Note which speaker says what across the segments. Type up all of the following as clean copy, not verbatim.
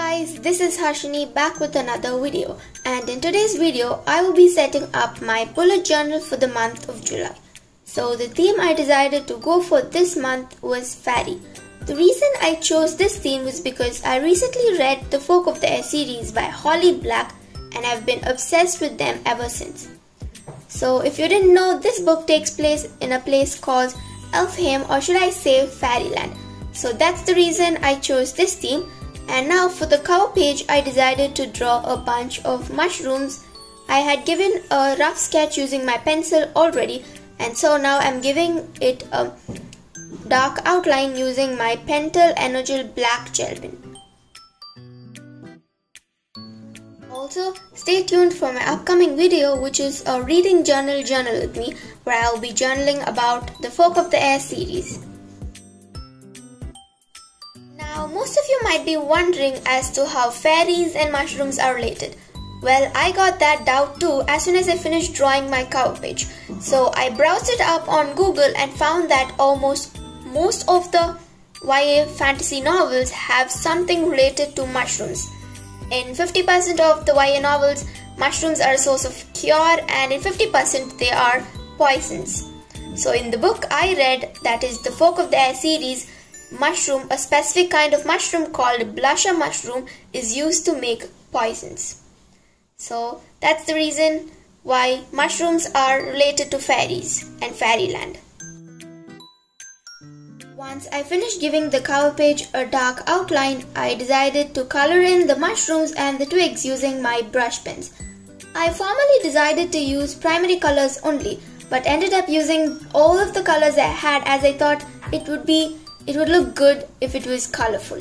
Speaker 1: guys, this is Harshini back with another video, and in today's video I will be setting up my bullet journal for the month of July. So the theme I decided to go for this month was Fairie. The reason I chose this theme was because I recently read the Folk of the Air series by Holly Black and I've been obsessed with them ever since. So if you didn't know, this book takes place in a place called Elfhame, or should I say Fairyland. So that's the reason I chose this theme. And now for the cover page, I decided to draw a bunch of mushrooms. I had given a rough sketch using my pencil already, and so now I'm giving it a dark outline using my Pentel Energel black gel pen. Also, stay tuned for my upcoming video, which is a reading journal with me, where I'll be journaling about the Folk of the Air series. Now, most of you might be wondering as to how fairies and mushrooms are related. Well, I got that doubt too as soon as I finished drawing my cover page. So I browsed it up on Google and found that most of the YA fantasy novels have something related to mushrooms. In 50% of the YA novels, mushrooms are a source of cure, and in 50% they are poisons. So in the book I read, that is the Folk of the Air series, mushroom, a specific kind of mushroom called blusher mushroom, is used to make poisons. So that's the reason why mushrooms are related to fairies and fairyland. Once I finished giving the cover page a dark outline, I decided to color in the mushrooms and the twigs using my brush pens. I formerly decided to use primary colors only, but ended up using all of the colors I had, as I thought it would look good if it was colorful.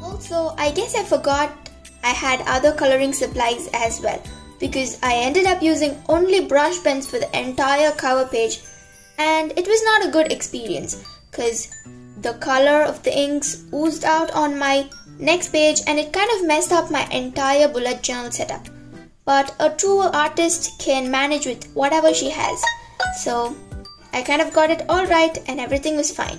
Speaker 1: Also, I guess I forgot I had other coloring supplies as well, because I ended up using only brush pens for the entire cover page, and it was not a good experience because the color of the inks oozed out on my next page and it kind of messed up my entire bullet journal setup. But a true artist can manage with whatever she has. So I kind of got it all right and everything was fine.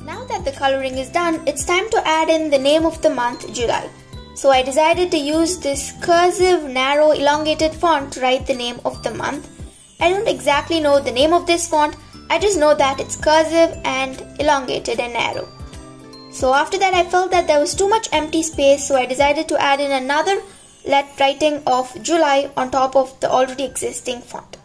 Speaker 1: Now that the coloring is done, it's time to add in the name of the month, July. So I decided to use this cursive, narrow, elongated font to write the name of the month. I don't exactly know the name of this font, I just know that it's cursive and elongated and narrow. So after that I felt that there was too much empty space, so I decided to add in another writing of July on top of the already existing font.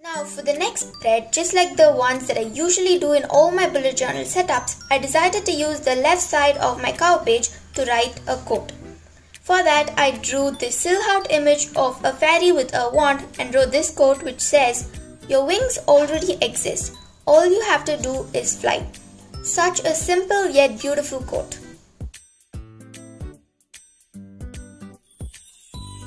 Speaker 1: Now for the next spread, just like the ones that I usually do in all my bullet journal setups, I decided to use the left side of my cover page to write a quote. For that, I drew this silhouette image of a fairy with a wand and wrote this quote which says, "Your wings already exist. All you have to do is fly." Such a simple yet beautiful quote.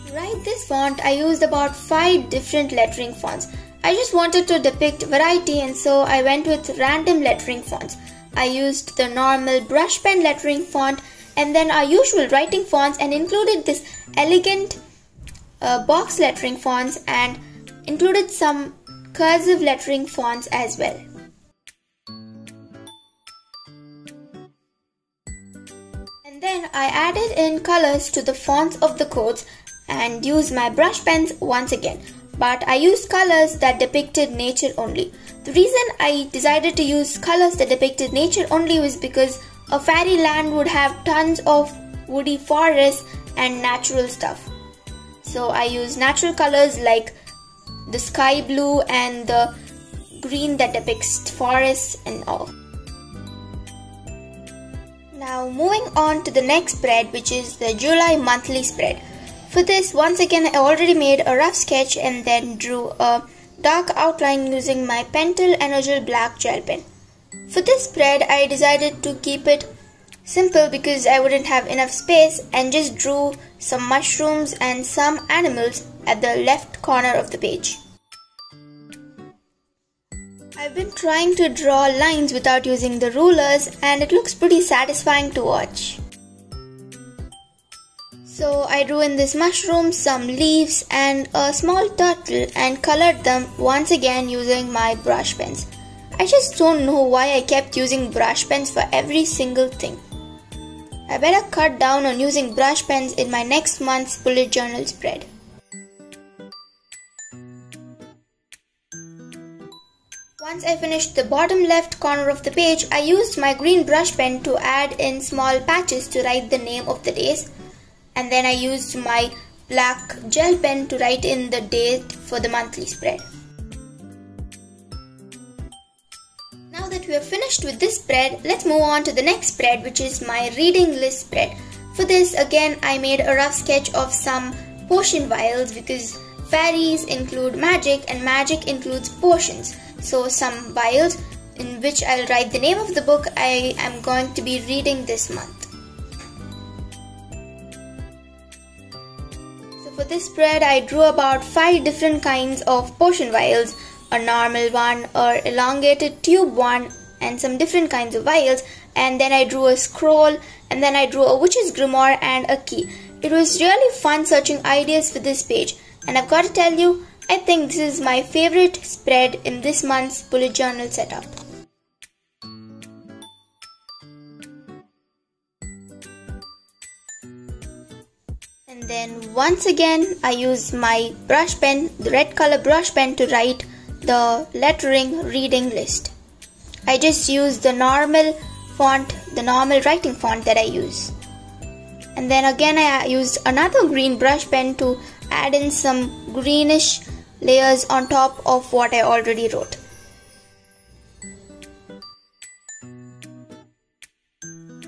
Speaker 1: To write this font, I used about 5 different lettering fonts. I just wanted to depict variety, and so I went with random lettering fonts. I used the normal brush pen lettering font and then our usual writing fonts, and included this elegant box lettering fonts and included some cursive lettering fonts as well. And then I added in colors to the fonts of the quotes and used my brush pens once again. But I used colors that depicted nature only. The reason I decided to use colors that depicted nature only was because a fairyland would have tons of woody forests and natural stuff. So I used natural colors like the sky blue and the green that depicts forests and all. Now moving on to the next spread, which is the July monthly spread. For this, once again I already made a rough sketch and then drew a dark outline using my Pentel Energel black gel pen. For this spread, I decided to keep it simple because I wouldn't have enough space, and just drew some mushrooms and some animals at the left corner of the page. I I've been trying to draw lines without using the rulers and it looks pretty satisfying to watch. So I drew in this mushroom, some leaves and a small turtle and colored them once again using my brush pens. I just don't know why I kept using brush pens for every single thing. I better cut down on using brush pens in my next month's bullet journal spread. Once I finished the bottom left corner of the page, I used my green brush pen to add in small patches to write the name of the days. And then I used my black gel pen to write in the date for the monthly spread. Now that we are finished with this spread, let's move on to the next spread, which is my reading list spread. For this, again, I made a rough sketch of some potion vials because fairies include magic and magic includes potions. So some vials in which I'll write the name of the book I am going to be reading this month. For this spread, I drew about 5 different kinds of potion vials, a normal one, an elongated tube one, and some different kinds of vials. And then I drew a scroll, and then I drew a witch's grimoire and a key. It was really fun searching ideas for this page, and I've got to tell you, I think this is my favorite spread in this month's bullet journal setup. And then once again I used my brush pen, the red color brush pen, to write the lettering reading list. I just used the normal font, the normal writing font that I use. And then again I used another green brush pen to add in some greenish layers on top of what I already wrote.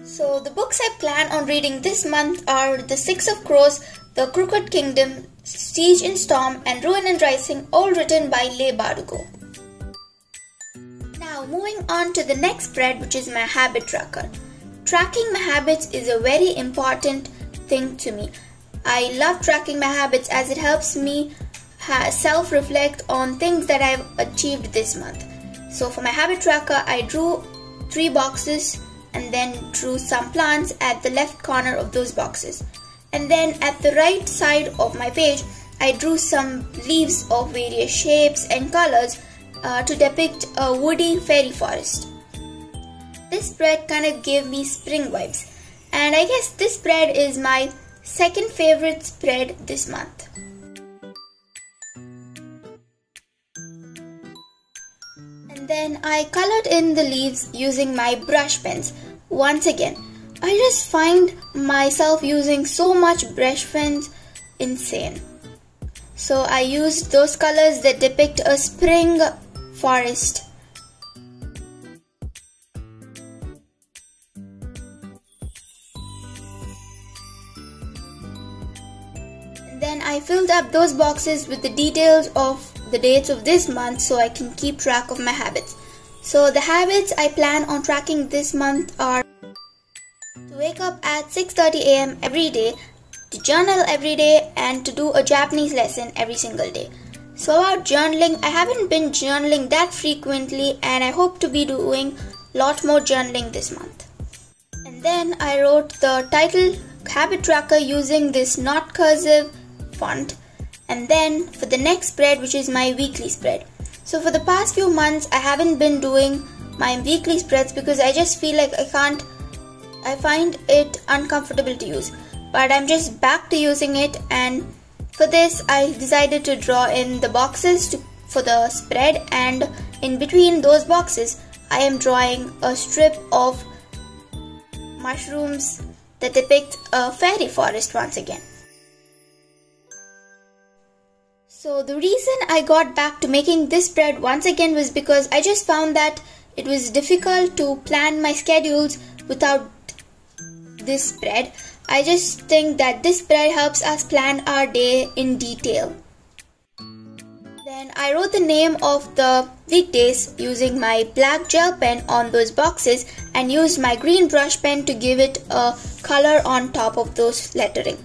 Speaker 1: So the books I plan on reading this month are The Six of Crows, The Crooked Kingdom, Siege and Storm, and Ruin and Rising, all written by Leigh Bardugo. Now moving on to the next spread, which is my habit tracker. Tracking my habits is a very important thing to me. I love tracking my habits as it helps me self-reflect on things that I've achieved this month. So for my habit tracker, I drew 3 boxes and then drew some plants at the left corner of those boxes. And then at the right side of my page, I drew some leaves of various shapes and colors to depict a woody fairy forest. This spread kind of gave me spring vibes, and I guess this spread is my second favorite spread this month. And then I colored in the leaves using my brush pens. Once again, I just find myself using so much brush pens insane. So I used those colors that depict a spring forest. And then I filled up those boxes with the details of the dates of this month so I can keep track of my habits. So the habits I plan on tracking this month are to wake up at 6:30 AM every day, to journal every day, and to do a Japanese lesson every single day. So about journaling, I haven't been journaling that frequently and I hope to be doing a lot more journaling this month. And then I wrote the title habit tracker using this not cursive font. And then for the next spread, which is my weekly spread. So for the past few months, I haven't been doing my weekly spreads because I just feel like I find it uncomfortable to use. But I'm just back to using it, and for this I decided to draw in the boxes for the spread, and in between those boxes I am drawing a strip of mushrooms that depict a fairy forest once again. So the reason I got back to making this spread once again was because I just found that it was difficult to plan my schedules without this spread. I just think that this spread helps us plan our day in detail. Then I wrote the name of the weekdays using my black gel pen on those boxes and used my green brush pen to give it a color on top of those lettering.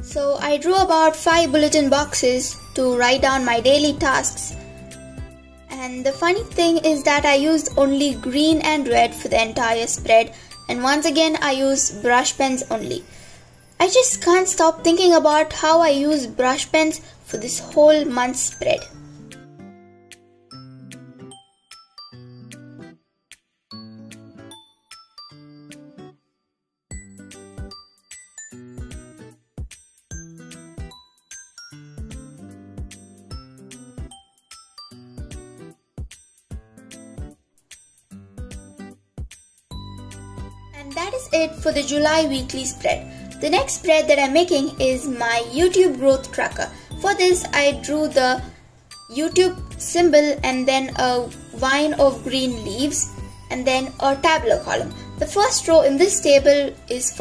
Speaker 1: So I drew about 5 bulletin boxes to write down my daily tasks. And the funny thing is that I used only green and red for the entire spread, and once again I used brush pens only. I just can't stop thinking about how I use brush pens for this whole month's spread. And that is it for the July weekly spread. The next spread that I'm making is my YouTube growth tracker. For this, I drew the YouTube symbol and then a vine of green leaves and then a tabular column. The first row in this table is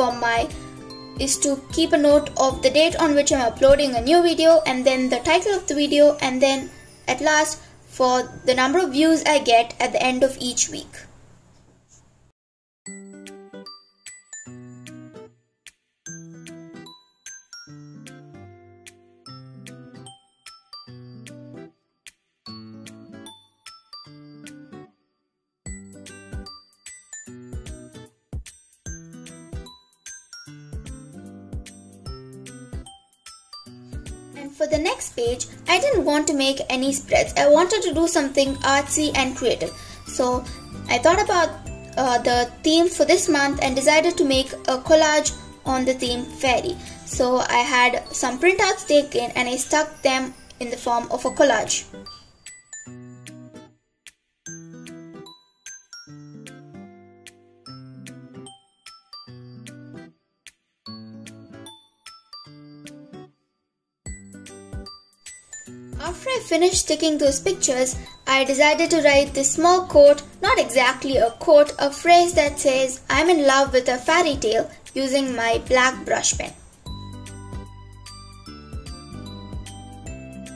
Speaker 1: to keep a note of the date on which I'm uploading a new video, and then the title of the video, and then at last for the number of views I get at the end of each week. And for the next page, I didn't want to make any spreads. I wanted to do something artsy and creative. So I thought about the theme for this month and decided to make a collage on the theme Fairie. So I had some printouts taken and I stuck them in the form of a collage. After I finished sticking those pictures, I decided to write this small quote, not exactly a quote, a phrase that says, "I'm in love with a fairy tale," using my black brush pen.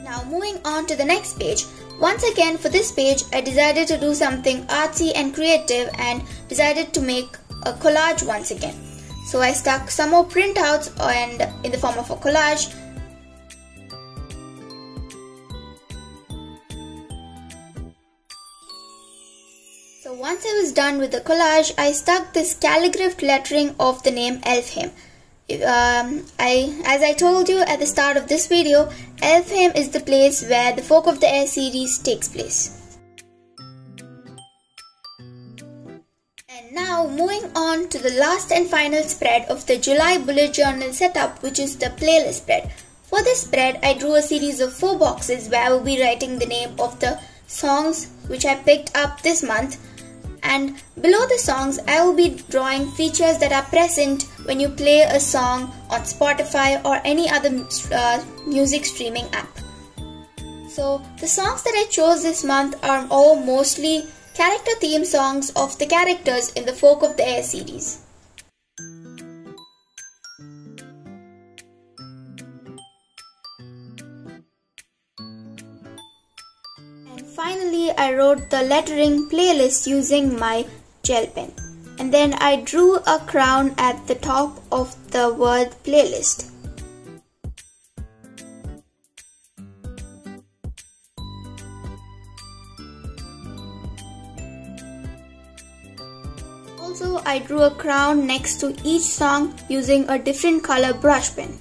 Speaker 1: Now moving on to the next page. Once again for this page, I decided to do something artsy and creative and decided to make a collage once again. So I stuck some more printouts and in the form of a collage. So once I was done with the collage, I stuck this calligraphed lettering of the name Elfhame. As I told you at the start of this video, Elfhame is the place where the Folk of the Air series takes place. And now moving on to the last and final spread of the July bullet journal setup, which is the playlist spread. For this spread, I drew a series of 4 boxes where I will be writing the name of the songs which I picked up this month. And below the songs, I will be drawing features that are present when you play a song on Spotify or any other music streaming app. So the songs that I chose this month are all mostly character theme songs of the characters in the Folk of the Air series. Finally, I wrote the lettering playlist using my gel pen, and then I drew a crown at the top of the word playlist. Also, I drew a crown next to each song using a different color brush pen.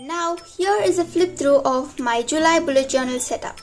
Speaker 1: Now here is a flip through of my July bullet journal setup.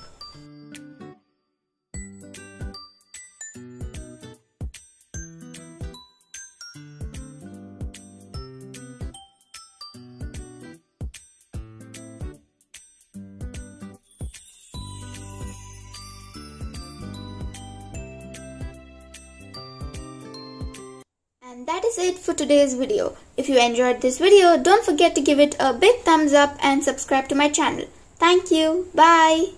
Speaker 1: And that is it for today's video. If you enjoyed this video, don't forget to give it a big thumbs up and subscribe to my channel. Thank you. Bye.